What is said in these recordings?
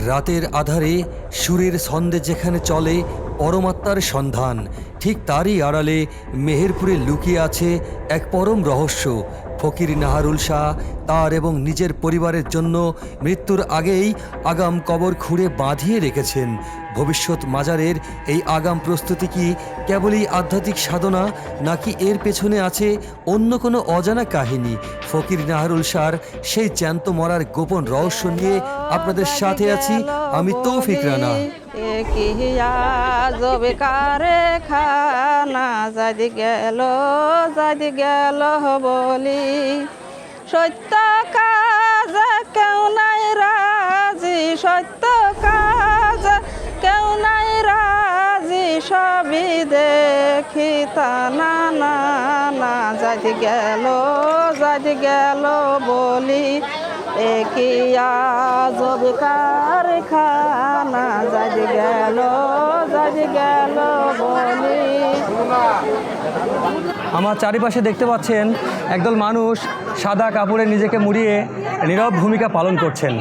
রাতের আধারে সুরের ছন্দে যেখানে চলে পরমাত্মার সন্ধান, ঠিক তারই আড়ালে মেহেরপুরে লুকিয়ে আছে এক পরম রহস্য। ফকির নাহারুল শাহ তার এবং নিজের পরিবারের জন্য মৃত্যুর আগেই আগাম কবর খুঁড়ে বাঁধিয়ে রেখেছেন। ভবিষ্যৎ মাজারের এই আগাম প্রস্তুতি কি কেবলই আধ্যাত্মিক সাধনা, নাকি এর পেছনে আছে অন্য কোনো অজানা কাহিনী? ফকির নাহারুল শাহর সেই জ্যান্ত মরার গোপন রহস্য নিয়ে আপনাদের সাথে আছি আমি তৌফিক রানা। বলি সত্য কাজ কেউ নাই রাজি, সত্য কাজ কেউ নাই রাজি, সবই দেখি তা না না না, যাদি গেল বলি কি আজব কারখানা, যাদি গেল বলি। আমার চারিপাশে দেখতে পাচ্ছেন একদল মানুষ সাদা কাপড়ে নিজেকে মুড়িয়ে নীরব ভূমিকা পালন করছেন।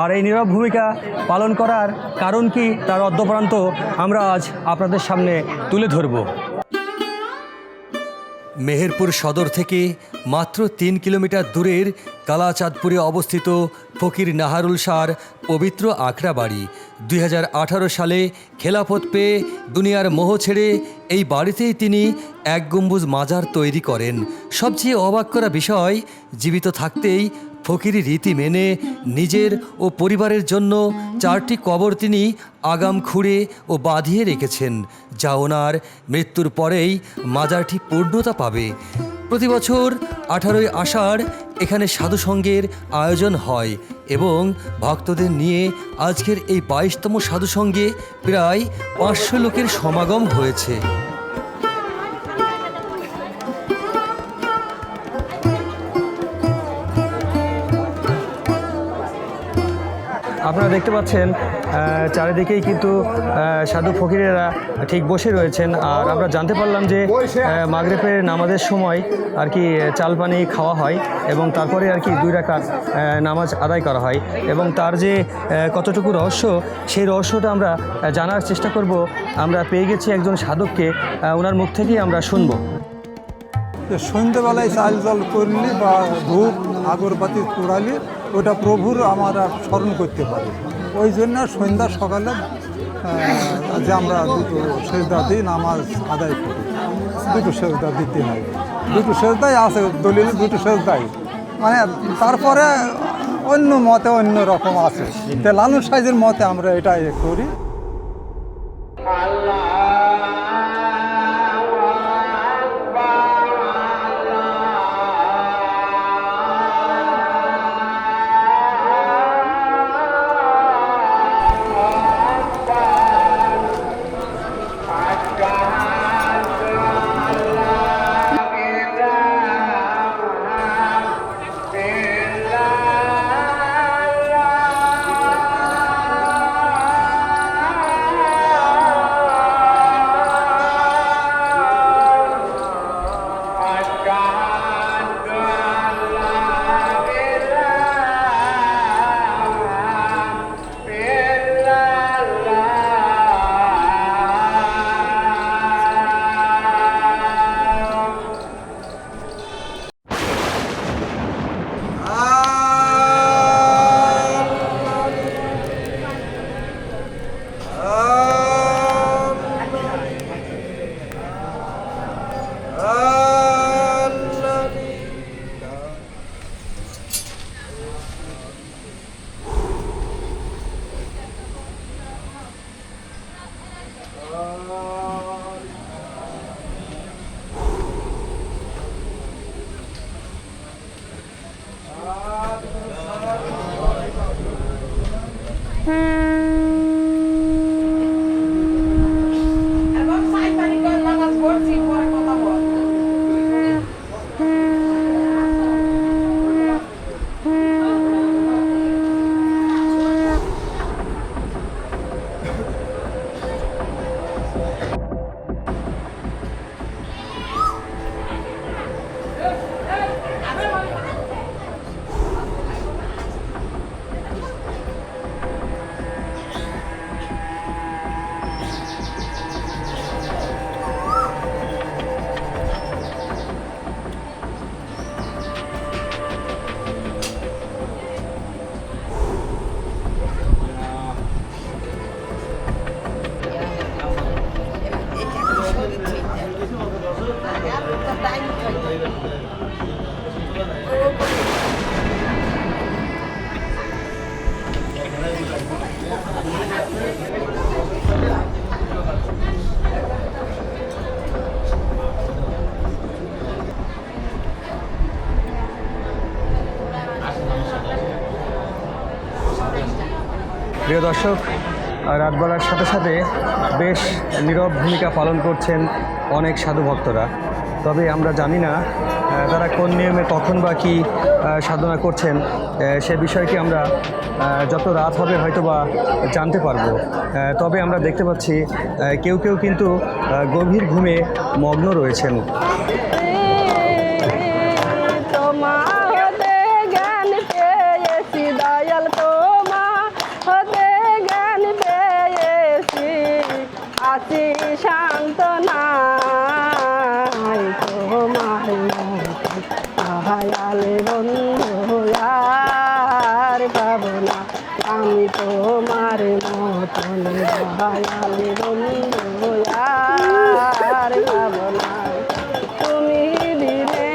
আর এই নীরব ভূমিকা পালন করার কারণ কি, তার অদ্যপ্রান্ত আমরা আজ আপনাদের সামনে তুলে ধরব। মেহেরপুর সদর থেকে মাত্র 3 কিলোমিটার দূরের কালাচাঁদপুরে অবস্থিত ফকির নাহারুল শাহর পবিত্র আখড়া বাড়ি। 2018 সালে খেলাফত পেয়ে দুনিয়ার মোহ ছেড়ে এই বাড়িতেই তিনি এক গম্বুজ মাজার তৈরি করেন। সবচেয়ে অবাক করা বিষয়, জীবিত থাকতেই ফকিরি রীতি মেনে নিজের ও পরিবারের জন্য 4টি কবর তিনি আগাম খুঁড়ে ও বাঁধিয়ে রেখেছেন, যা ওনার মৃত্যুর পরেই মাজারটি পূর্ণতা পাবে। প্রতি বছর 18ই আষাঢ় এখানে সাধুসঙ্গের আয়োজন হয় এবং ভক্তদের নিয়ে আজকের এই 22তম সাধুসঙ্গে প্রায় 500 লোকের সমাগম হয়েছে। আপনারা দেখতে পাচ্ছেন চারিদিকেই কিন্তু সাধু ফকিরেরা ঠিক বসে রয়েছেন। আর আমরা জানতে পারলাম যে মাগরিবের নামাজের সময় আর কি চাল পানি খাওয়া হয় এবং তারপরে আর কি 2 রাকাত নামাজ আদায় করা হয়, এবং তার যে কতটুকু রহস্য, সেই রহস্যটা আমরা জানার চেষ্টা করব। আমরা পেয়ে গেছি একজন সাধককে, ওনার মুখ থেকেই আমরা শুনব। সন্ধ্যেবেলায় চাল জল করলে বা ধূপ আগরবাতি পোড়ালে ওটা প্রভুর আমরা স্মরণ করতে পারি। ওই জন্য সন্ধ্যা সকালে যে আমরা 2টো সেজদা দিই, নামাজ আদায় করি। 2টো সেজদা দিতে হয়, 2টো সেজদাই আছে দলিল, 2টো সেজদাই। মানে তারপরে অন্য মতে অন্য রকম আছে, লালন সাইজের মতে আমরা এটা করি। প্রিয় দর্শক, রাত বাড়ার সাথে সাথে বেশ নীরব ভূমিকা পালন করছেন অনেক সাধু ভক্তরা। তবে আমরা জানি না তারা কোন নিয়মে কখন বা কী সাধনা করছেন, সে বিষয়টি আমরা যত রাত হবে হয়তো বা জানতে পারবো। তবে আমরা দেখতে পাচ্ছি কেউ কেউ কিন্তু গভীর ঘুমে মগ্ন রয়েছেন। শান্ত নাই তোমার হায়াল বন্ধু আর পাবো না আমি তোমার মতন হায়াল বন্ধু আর পাবো না তুমি দিলে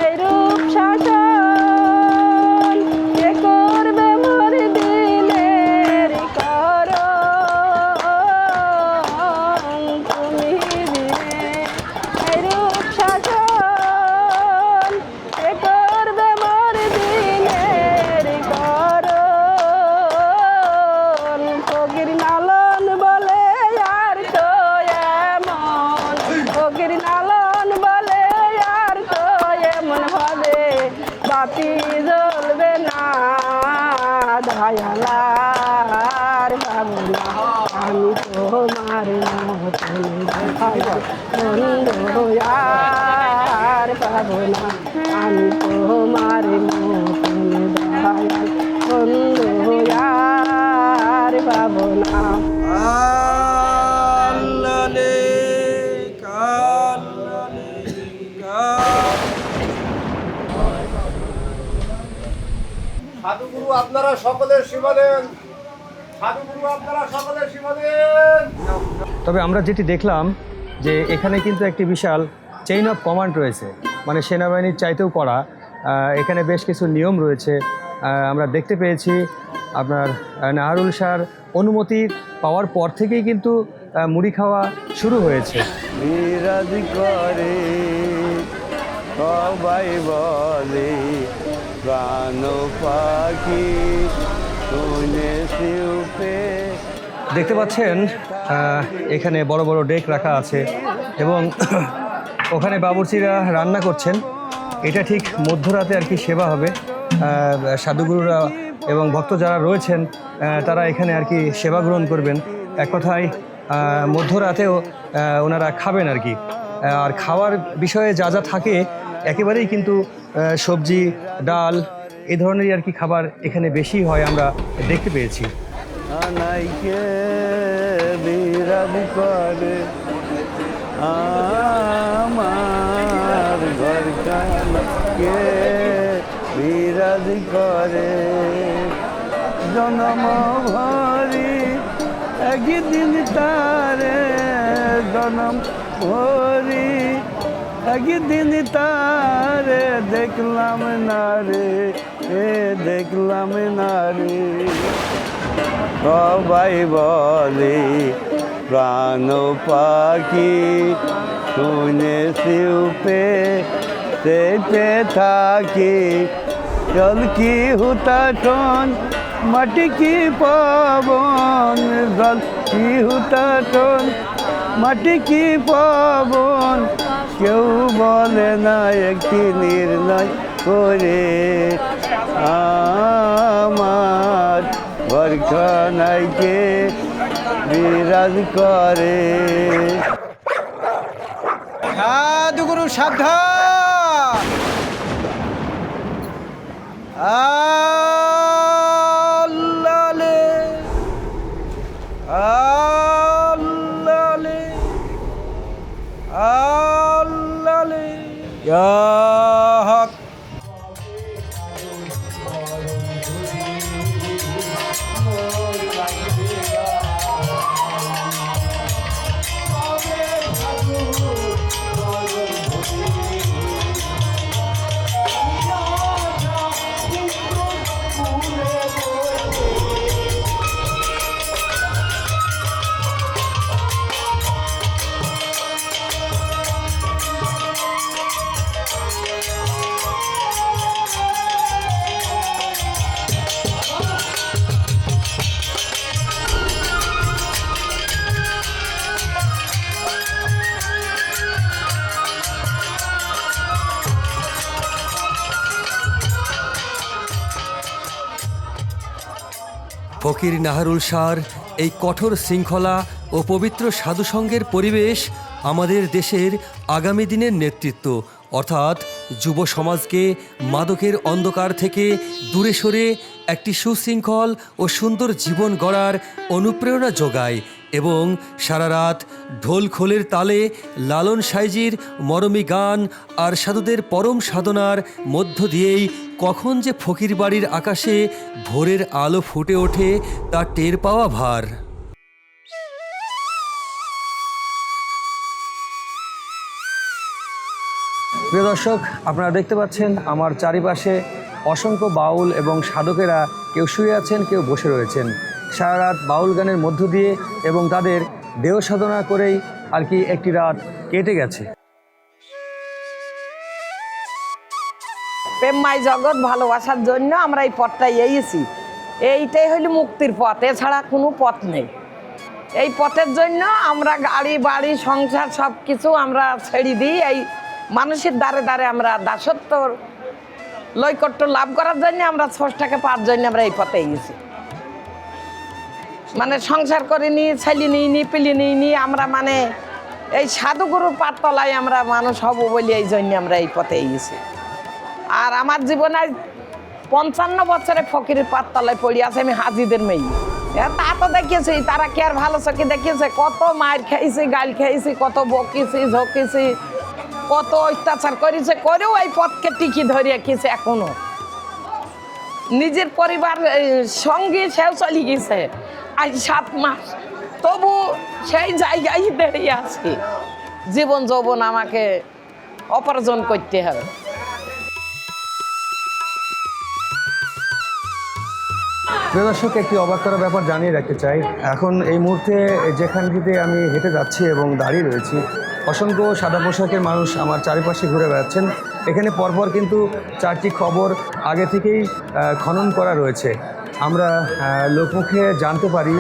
এই রূপ শাসন কে করবে মোর দিলের করো বাতি জ্বলবে না দয়ালার পাবো না আমি তোমার মতন বন্ধু আর পাবো না আমি তোমার মতন দয়াল বন্ধু আর পাবো না। সাধুগুরু আপনারা সকলের সেবা দেন, সাধুগুরু আপনারা সকলের সেবা দেন। তবে আমরা যেটি দেখলাম যে এখানে কিন্তু একটি বিশাল চেইন অফ কমান্ড রয়েছে, মানে সেনাবাহিনীর চাইতেও কড়া। এখানে বেশ কিছু নিয়ম রয়েছে। আমরা দেখতে পেয়েছি আপনার নাহারুল শাহর অনুমতি পাওয়ার পর থেকেই কিন্তু মুড়ি খাওয়া শুরু হয়েছে। বিরাজ করে সবাই বলে প্রাণ পাখি শুনেছি উপে। দেখতে পাচ্ছেন এখানে বড় বড় ডেক রাখা আছে এবং ওখানে বাবুর্চিরা রান্না করছেন। এটা ঠিক মধ্যরাতে আর কি সেবা হবে। সাধুগুরুরা এবং ভক্ত যারা রয়েছেন তারা এখানে আর কি সেবা গ্রহণ করবেন। এক কথায় মধ্যরাতেও ওনারা খাবেন আর কি। আর খাওয়ার বিষয়ে যা যা থাকে একেবারেই কিন্তু সবজি, ডাল এই ধরনেরই আর কি খাবার এখানে বেশি হয় আমরা দেখতে পেয়েছি। আনাইকে বিরাজ করে আমার ঘর কে বিরাজ করে জনম ভরি একদিন তারে জনম ভরি একদিন তারে দেখলাম না রে দেখলাম না রে। সবাই বলে প্রাণ পাখি শুনেছি উপে সেতে থাকি জল কি হুতাটন মাটি কি পাবন জল কি হুতাটন মাটি কি পাবন কেউ বলে না একটি নির্ণয় করে আমার বরখানাইকে বিরাজ করে। সাধুগুরু সাবধান, আল্লালে আল্লালে আল্লালে ইয়া হক। ফকির নাহারুল শাহর এই কঠোর শৃঙ্খলা ও পবিত্র সাধুসঙ্গের পরিবেশ আমাদের দেশের আগামী দিনের নেতৃত্ব অর্থাৎ যুব সমাজকে মাদকের অন্ধকার থেকে দূরে সরে একটি সুশৃঙ্খল ও সুন্দর জীবন গড়ার অনুপ্রেরণা যোগায় এবং সারা রাত ঢোল খোলের তালে লালন সাইজির মরমী গান আর সাধুদের পরম সাধনার মধ্য দিয়েই কখন যে ফকির বাড়ির আকাশে ভোরের আলো ফুটে ওঠে তা টের পাওয়া ভার। প্রিয় দর্শক, আপনারা দেখতে পাচ্ছেন আমার চারিপাশে অসংখ্য বাউল এবং সাধকেরা কেউ শুয়ে আছেন, কেউ বসে রয়েছেন। সারা রাত বাউল গানের মধ্য দিয়ে এবং তাদের দেহ সাধনা করেই আর কি একটি রাত কেটে গেছে। প্রেমময় জগৎ ভালোবাসার জন্য আমরা এই পথটা এগিয়েছি। এইটাই হলো মুক্তির পথ, এছাড়া কোনো পথ নেই। এই পথের জন্য আমরা গাড়ি বাড়ি সংসার সব কিছু আমরা ছেড়ে দিই। এই মানুষের দ্বারে দ্বারে আমরা দাসত্ব লৈকট্য লাভ করার জন্য আমরা স্রষ্টাকে পাওয়ার জন্য আমরা এই পথে এগিয়েছি। মানে সংসার করে নিই, ছেলে নিইনি, পিলি নিইনি, আমরা মানে এই সাধুগুরুর পাঠতলায় আমরা মানুষ হব বলি এই জন্য আমরা এই পথে এগিয়েছি। আর আমার জীবনে 55 বছরে ফকিরের পাঠতলায় পড়ি আছে আমি হাজিদের মেয়ে। তা তো দেখিয়েছি, তারা কি আর ভালো চোখে দেখিয়েছে? কত মায়ের খেয়েছি, গাল খেয়েছি, কত বকিছি, ঝকিছি, কত অত্যাচার করেছে, করেও এই পথকে টিকি ধরে রেখেছে। এখনো নিজের পরিবার সঙ্গে সেও চলে গেছে আজ 7 মাস, তবু সেই জায়গায় দাঁড়িয়ে আছি। জীবন যৌবন আমাকে অপার্জন করতে হবে। প্রিয় দর্শক, একটি অবাক করা ব্যাপার জানিয়ে রাখতে চাই। এখন এই মুহূর্তে যেখানটিতে আমি হেঁটে যাচ্ছি এবং দাঁড়িয়ে রয়েছি, অসংখ্য সাদা পোশাকের মানুষ আমার চারিপাশে ঘুরে বেড়াচ্ছেন। এখানে পরপর কিন্তু 4টি খবর আগে থেকেই খনন করা রয়েছে। আমরা লোকমুখে জানতে পারি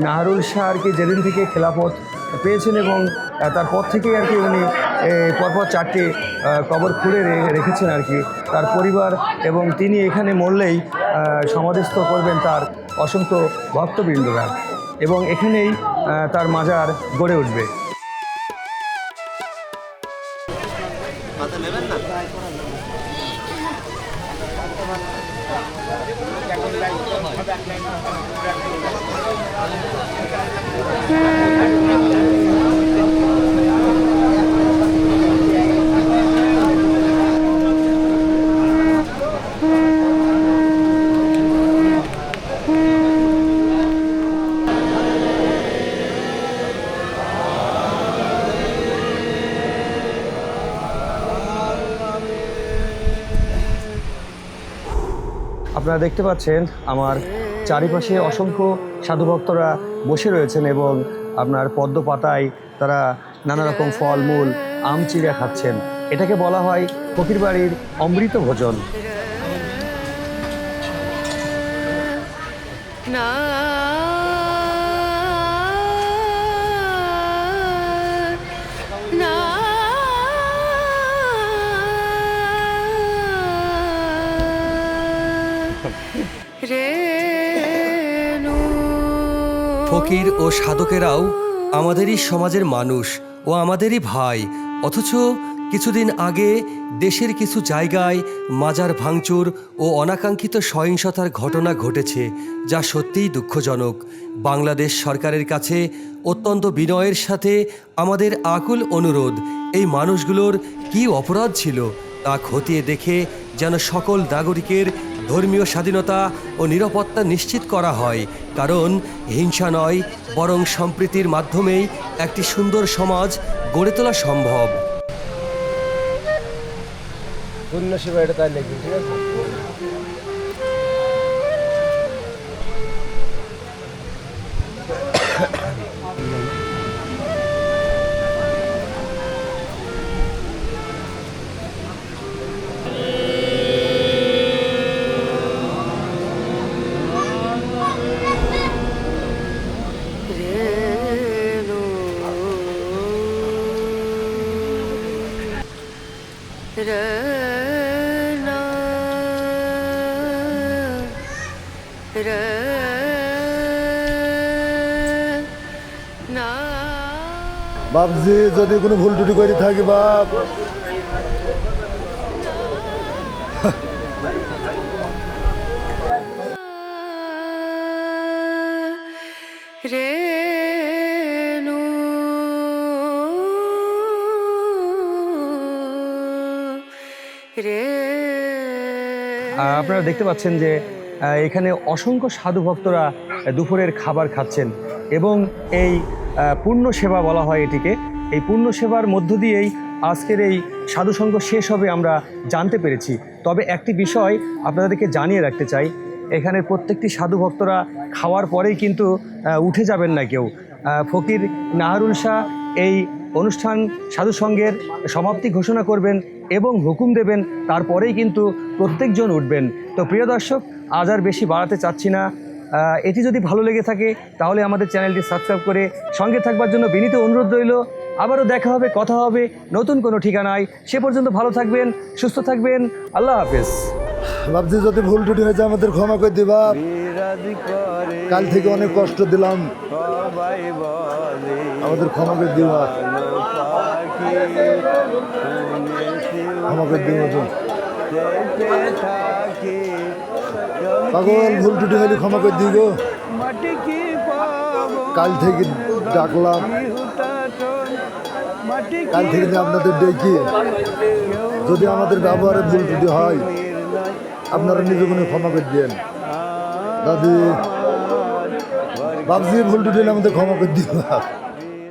নাহারুল শাহ আর কি যেদিন থেকে খেলাফত পেয়েছেন এবং তারপর থেকেই আর কি উনি পরপর 4টি কবর খুঁড়ে রেখেছেন আর কি তার পরিবার, এবং তিনি এখানে মরলেই সমাধিস্থ করবেন তার অসংখ্য ভক্তবৃন্দরা এবং এখানেই তার মাজার গড়ে উঠবে। আপনারা দেখতে পাচ্ছেন আমার চারিপাশে অসংখ্য সাধুভক্তরা বসে রয়েছেন এবং আপনার পদ্ম পাতায় তারা নানা রকম ফলমূল আম চিড়া খাচ্ছেন। এটাকে বলা হয় ফকির বাড়ির অমৃত ভোজন। ফকির ও সাধকেরাও আমাদেরই সমাজের মানুষ ও আমাদেরই ভাই, অথচ কিছুদিন আগে দেশের কিছু জায়গায় মাজার ভাঙচুর ও অনাকাঙ্ক্ষিত সহিংসতার ঘটনা ঘটেছে, যা সত্যিই দুঃখজনক। বাংলাদেশ সরকারের কাছে অত্যন্ত বিনয়ের সাথে আমাদের আকুল অনুরোধ, এই মানুষগুলোর কী অপরাধ ছিল তা খতিয়ে দেখে যেন সকল নাগরিকের ধর্মীয় স্বাধীনতা ও নিরাপত্তা নিশ্চিত করা হয়। কারণ হিংসা নয়, বরং সম্প্রীতির মাধ্যমেই একটি সুন্দর সমাজ গড়ে তোলা সম্ভব। Re বাপজি যদি কোনো ভুল টুটি করে থাকি বাপ, আপনারা দেখতে পাচ্ছেন যে এখানে অসংখ্য সাধু ভক্তরা দুপুরের খাবার খাচ্ছেন এবং এই পূর্ণ সেবা বলা হয় এটিকে। এই পূর্ণ সেবার মধ্য দিয়েই আজকের এই সাধুসঙ্গ শেষ হবে আমরা জানতে পেরেছি। তবে একটি বিষয় আপনাদেরকে জানিয়ে রাখতে চাই, এখানের প্রত্যেকটি সাধু ভক্তরা খাওয়ার পরেই কিন্তু উঠে যাবেন না কেউ। ফকির নাহারুল শাহ এই অনুষ্ঠান সাধুসঙ্গের সমাপ্তি ঘোষণা করবেন এবং হুকুম দেবেন, তারপরেই কিন্তু প্রত্যেকজন উঠবেন। তো প্রিয় দর্শক, আজ আর বেশি বাড়াতে চাচ্ছি না। এটি যদি ভালো লেগে থাকে তাহলে আমাদের চ্যানেলটি সাবস্ক্রাইব করে সঙ্গে থাকবার জন্য বিনীত অনুরোধ রইল। আবারও দেখা হবে, কথা হবে নতুন কোনো ঠিকানায়। সে পর্যন্ত ভালো থাকবেন, সুস্থ থাকবেন। আল্লাহ হাফেজ। বাপজি যদি ভুল টুটি হয়েছে আমাদের ক্ষমা করে দিবা। বিরাজ করে কাল থেকে অনেক কষ্ট দিলাম, সবাই বলে আমাদের ক্ষমা করে দিবা, পাখি শুনেছি ক্ষমা করে দিবা। দেখতে থাকি পাগল ভুল টুটি হলে ক্ষমা করে দিই গো। মাটি কি পাবো কাল থেকে ডাকলাম, মাটি কাল থেকে যে আপনাদের ডেকে যদি আমাদের ব্যবহারে ভুল টুটি হয় আপনারা নিজে কোনো ক্ষমা করে দেন। দাদি বাপজি ভুল টুটি হলে আমাদের ক্ষমা করে দিবা।